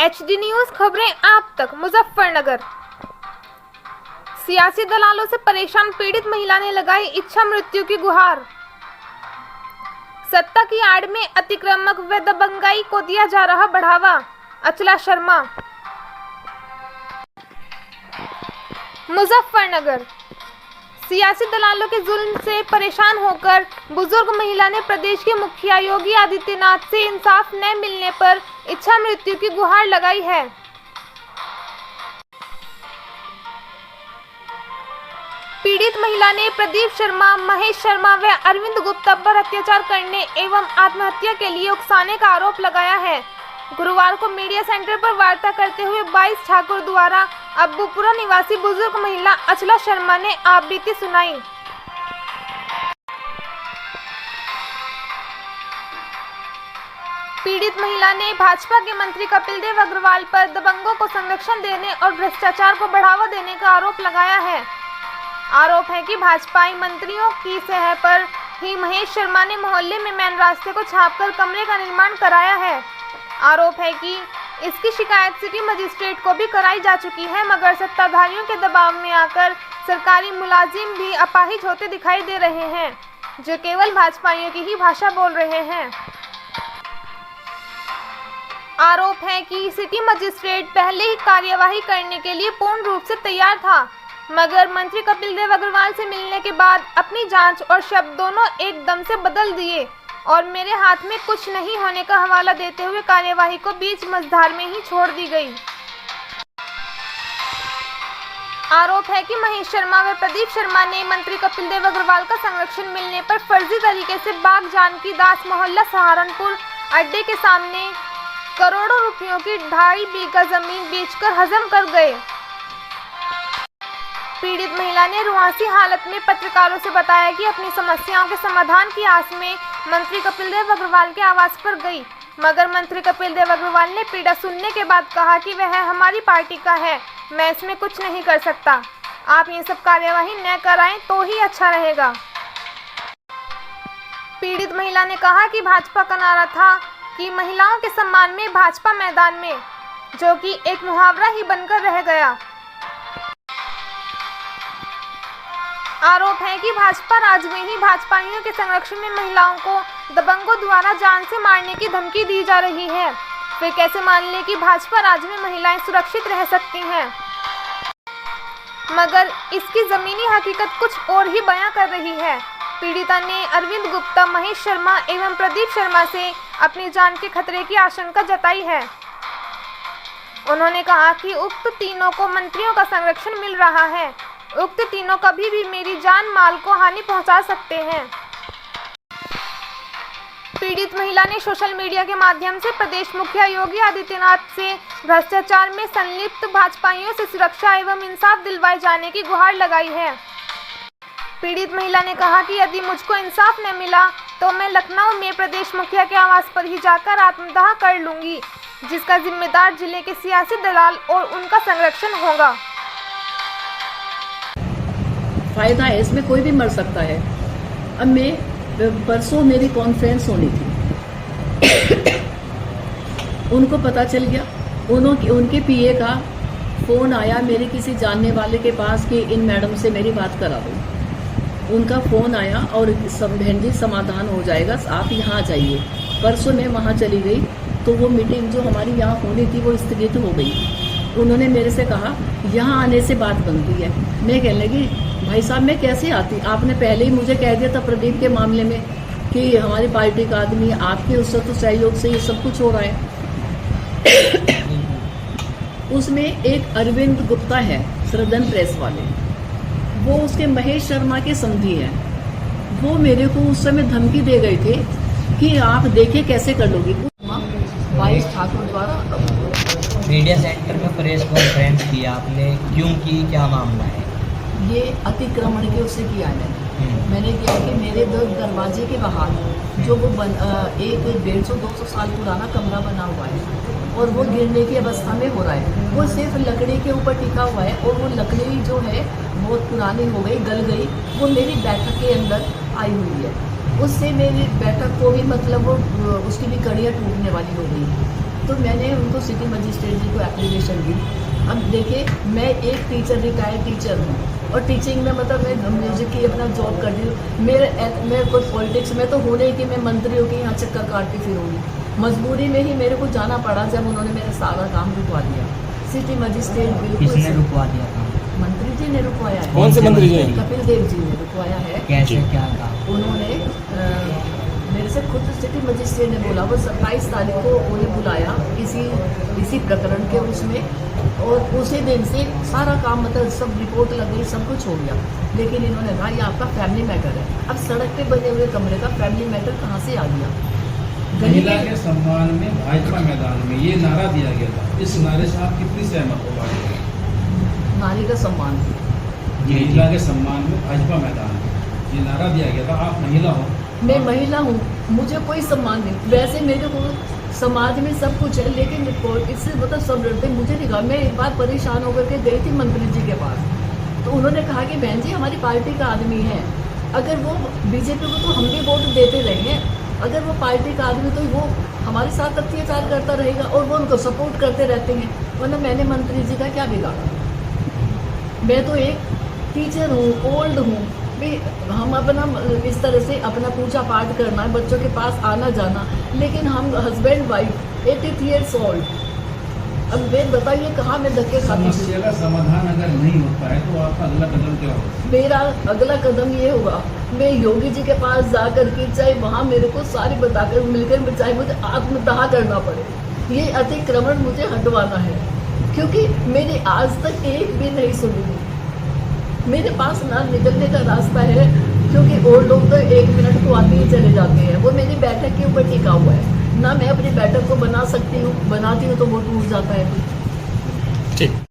HD news खबरें आप तक। मुजफ्फरनगर सियासी दलालों से परेशान पीड़ित महिला ने लगाई इच्छा मृत्यु की गुहार। सत्ता की आड़ में अतिक्रमक व दबंगाई को दिया जा रहा बढ़ावा। अचला शर्मा। मुजफ्फरनगर सियासी दलालों के जुल्म से परेशान होकर बुजुर्ग महिला ने प्रदेश के मुखिया योगी आदित्यनाथ से इंसाफ न मिलने पर इच्छा मृत्यु की गुहार लगाई है। पीड़ित महिला ने प्रदीप शर्मा, महेश शर्मा व अरविंद गुप्ता पर अत्याचार करने एवं आत्महत्या के लिए उकसाने का आरोप लगाया है। गुरुवार को मीडिया सेंटर पर वार्ता करते हुए 22 ठाकुर द्वारा अब्बूपुरा निवासी बुजुर्ग महिला अचला शर्मा ने आपबीती सुनाई। पीड़ित महिला ने भाजपा के मंत्री कपिल देव अग्रवाल पर दबंगों को संरक्षण देने और भ्रष्टाचार को बढ़ावा देने का आरोप लगाया है। आरोप है कि भाजपाई मंत्रियों की सह पर ही महेश शर्मा ने मोहल्ले में मेन रास्ते को छापकर कमरे का निर्माण कराया है। आरोप है कि इसकी शिकायत सिटी मजिस्ट्रेट को भी कराई जा चुकी है, मगर सत्ताधारियों के दबाव में आकर सरकारी मुलाजिम भी अपाहिज होते दिखाई दे रहे हैं, जो केवल भाजपाइयों की ही भाषा बोल रहे हैं। आरोप है कि सिटी मजिस्ट्रेट पहले ही कार्यवाही करने के लिए पूर्ण रूप से तैयार था, मगर मंत्री कपिल देव अग्रवाल से मिलने के बाद अपनी जांच और शब्द दोनों एकदम से बदल दिए और मेरे हाथ में कुछ नहीं होने का हवाला देते हुए कार्यवाही को बीच मझधार में ही छोड़ दी गई। आरोप है कि महेश शर्मा व प्रदीप शर्मा ने मंत्री कपिल देव अग्रवाल का संरक्षण मिलने पर फर्जी तरीके से बाग जानकी दास मोहल्ला सहारनपुर अड्डे के सामने करोड़ों रुपयों की 2.5 बीघा जमीन बेचकर हजम कर गए। पीड़ित महिला ने रुआसी हालत में पत्रकारों से बताया कि अपनी समस्याओं के समाधान की आस में मंत्री कपिल देव अग्रवाल के आवास पर गई, मगर मंत्री कपिल देव अग्रवाल ने पीड़ा सुनने के बाद कहा कि वह हमारी पार्टी का है, मैं इसमें कुछ नहीं कर सकता। आप ये सब कार्यवाही न कराएं तो ही अच्छा रहेगा। पीड़ित महिला ने कहा कि भाजपा का नारा था कि महिलाओं के सम्मान में भाजपा मैदान में, जो कि एक मुहावरा ही बनकर रह गया। आरोप है कि भाजपा राज में ही भाजपाइयों के संरक्षण में महिलाओं को दबंगों द्वारा जान से मारने की धमकी दी जा रही है। वे कैसे मान ले कि भाजपा राज में महिलाएं सुरक्षित रह सकती हैं, मगर इसकी जमीनी हकीकत कुछ और ही बयां कर रही है। पीड़िता ने अरविंद गुप्ता, महेश शर्मा एवं प्रदीप शर्मा से अपनी जान के खतरे की आशंका जताई है। उन्होंने कहा कि उक्त तीनों को मंत्रियों का संरक्षण मिल रहा है, उक्त तीनों कभी भी मेरी जान माल को हानि पहुंचा सकते हैं। पीड़ित महिला ने सोशल मीडिया के माध्यम से प्रदेश मुखिया योगी आदित्यनाथ से भ्रष्टाचार में संलिप्त भाजपाइयों से सुरक्षा एवं इंसाफ दिलवाए जाने की गुहार लगाई है। पीड़ित महिला ने कहा कि यदि मुझको इंसाफ न मिला तो मैं लखनऊ में प्रदेश मुखिया के आवास पर ही जाकर आत्मदाह कर लूंगी, जिसका जिम्मेदार जिले के सियासी दलाल और उनका संरक्षण होगा। फायदा है, इसमें कोई भी मर सकता है। अब मैं परसों मेरी कॉन्फ्रेंस होनी थी, उनको पता चल गया, उनके पीए का फोन आया मेरे किसी जानने वाले के पास कि इन मैडम से मेरी बात करा दो। उनका फोन आया और बहन जी समाधान हो जाएगा, आप यहाँ आ जाइए। परसों मैं वहाँ चली गई तो वो मीटिंग जो हमारी यहाँ होनी थी वो स्थगित हो गई। उन्होंने मेरे से कहा यहाँ आने से बात बनती है। मैं कहने लगी भाई साहब मैं कैसे आती, आपने पहले ही मुझे कह दिया था प्रदीप के मामले में कि हमारी पार्टी का आदमी, आपके उससे तो सहयोग से ये सब कुछ हो रहा है। उसमें एक अरविंद गुप्ता है सृदन प्रेस वाले, वो उसके महेश शर्मा के समधी हैं। वो मेरे को उस समय धमकी दे गए थे कि आप देखें कैसे कर लोगी। 22 ठाकुर द्वारा मीडिया सेंटर में प्रेस कॉन्फ्रेंस किया आपने, क्यों की, क्या मामला है? ये अतिक्रमण के उससे किया मैंने किया कि मेरे दरवाजे के बाहर जो वो एक 150-200 साल पुराना कमरा बना हुआ है और वो गिरने की अवस्था में हो रहा है। वो सिर्फ लकड़ी के ऊपर टिका हुआ है और वो लकड़ी जो है बहुत पुरानी हो गई, गल गई, वो मेरी बैठक के अंदर आई हुई है। उससे मेरी बैठक को भी मतलब वो उसकी भी कड़ियाँ टूटने वाली हो गई। तो मैंने उनको सिटी मजिस्ट्रेट जी को एप्लीकेशन दी। अब देखिए, मैं एक टीचर, रिटायर्ड टीचर हूँ और टीचिंग में मतलब मैं म्यूज़िक की अपना जॉब कर रही हूँ। मैं कोई पॉलिटिक्स में तो हो नहीं कि मैं मंत्री होकर यहाँ चक्कर काटती फिरूँगी। मजबूरी में ही मेरे को जाना पड़ा जब उन्होंने मेरा सारा काम रुकवा दिया। सिटी मजिस्ट्रेट किसने बिल्कुल रुकवा दिया था? मंत्री जी ने रुकवाया है। कौन से मंत्री जी? कपिल देव जी ने रुकवाया है। कैसे, क्या था? उन्होंने मेरे से खुद सिटी मजिस्ट्रेट ने बोला, वो 27 तारीख को उन्हें बुलाया इसी प्रकरण के उसमें, और उसी दिन से सारा काम मतलब सब रिपोर्ट लग गई, सब कुछ हो गया। लेकिन इन्होंने कहा ये आपका फैमिली मैटर है। अब सड़क पे बने हुए कमरे का फैमिली मैटर कहाँ से आ गया? महिला के सम्मान में भाजपा मैदान में ये नारा दिया गया था, इस नारे से आप कितनी सहमत हो पाएंगे? नारी का सम्मान, महिला के सम्मान में भाजपा मैदान में ये नारा दिया गया था, आप महिला हो। मैं महिला हूँ, मुझे कोई सम्मान नहीं। वैसे मेरे को समाज में सब कुछ है, लेकिन इससे मतलब सब डरते मुझे नहीं कहा। मैं एक बार परेशान होकर के गई थी मंत्री जी के पास, तो उन्होंने कहा कि बहन जी हमारी पार्टी का आदमी है, अगर वो बीजेपी को तो हम भी वोट देते रहे हैं, अगर वो पार्टी का आदमी तो वो हमारे साथ अत्याचार करता रहेगा और वो उनको सपोर्ट करते रहते हैं, वरना मैंने मंत्री जी का क्या बिगाड़ा? मैं तो एक टीचर हूँ, ओल्ड हूँ भी, हम अपना इस तरह से अपना पूजा पाठ करना है, बच्चों के पास आना जाना, लेकिन हम हस्बैंड वाइफ 83 ईयर्स ओल्ड। अब वे बताइए कहाँ मैं धक्के खाती हूँ? समस्या का समाधान अगर नहीं होता है तो आपका अगला कदम क्या होगा? मेरा अगला कदम ये होगा, मैं योगी जी के पास जा करके, चाहे वहाँ मेरे को सारी बताकर मिलकर, चाहे मुझे आत्मदाह करना पड़े, ये अतिक्रमण मुझे हटवाना है, क्योंकि मेरी आज तक एक भी नहीं सुनी। मेरे पास ना निकलने का रास्ता है, क्योंकि और लोग तो 1 मिनट को आते ही चले जाते हैं। वो मेरी बैठक के ऊपर टिका हुआ है, ना मैं अपनी बैठक को बना सकती हूँ, बनाती हूँ तो वो टूट जाता है। ठीक।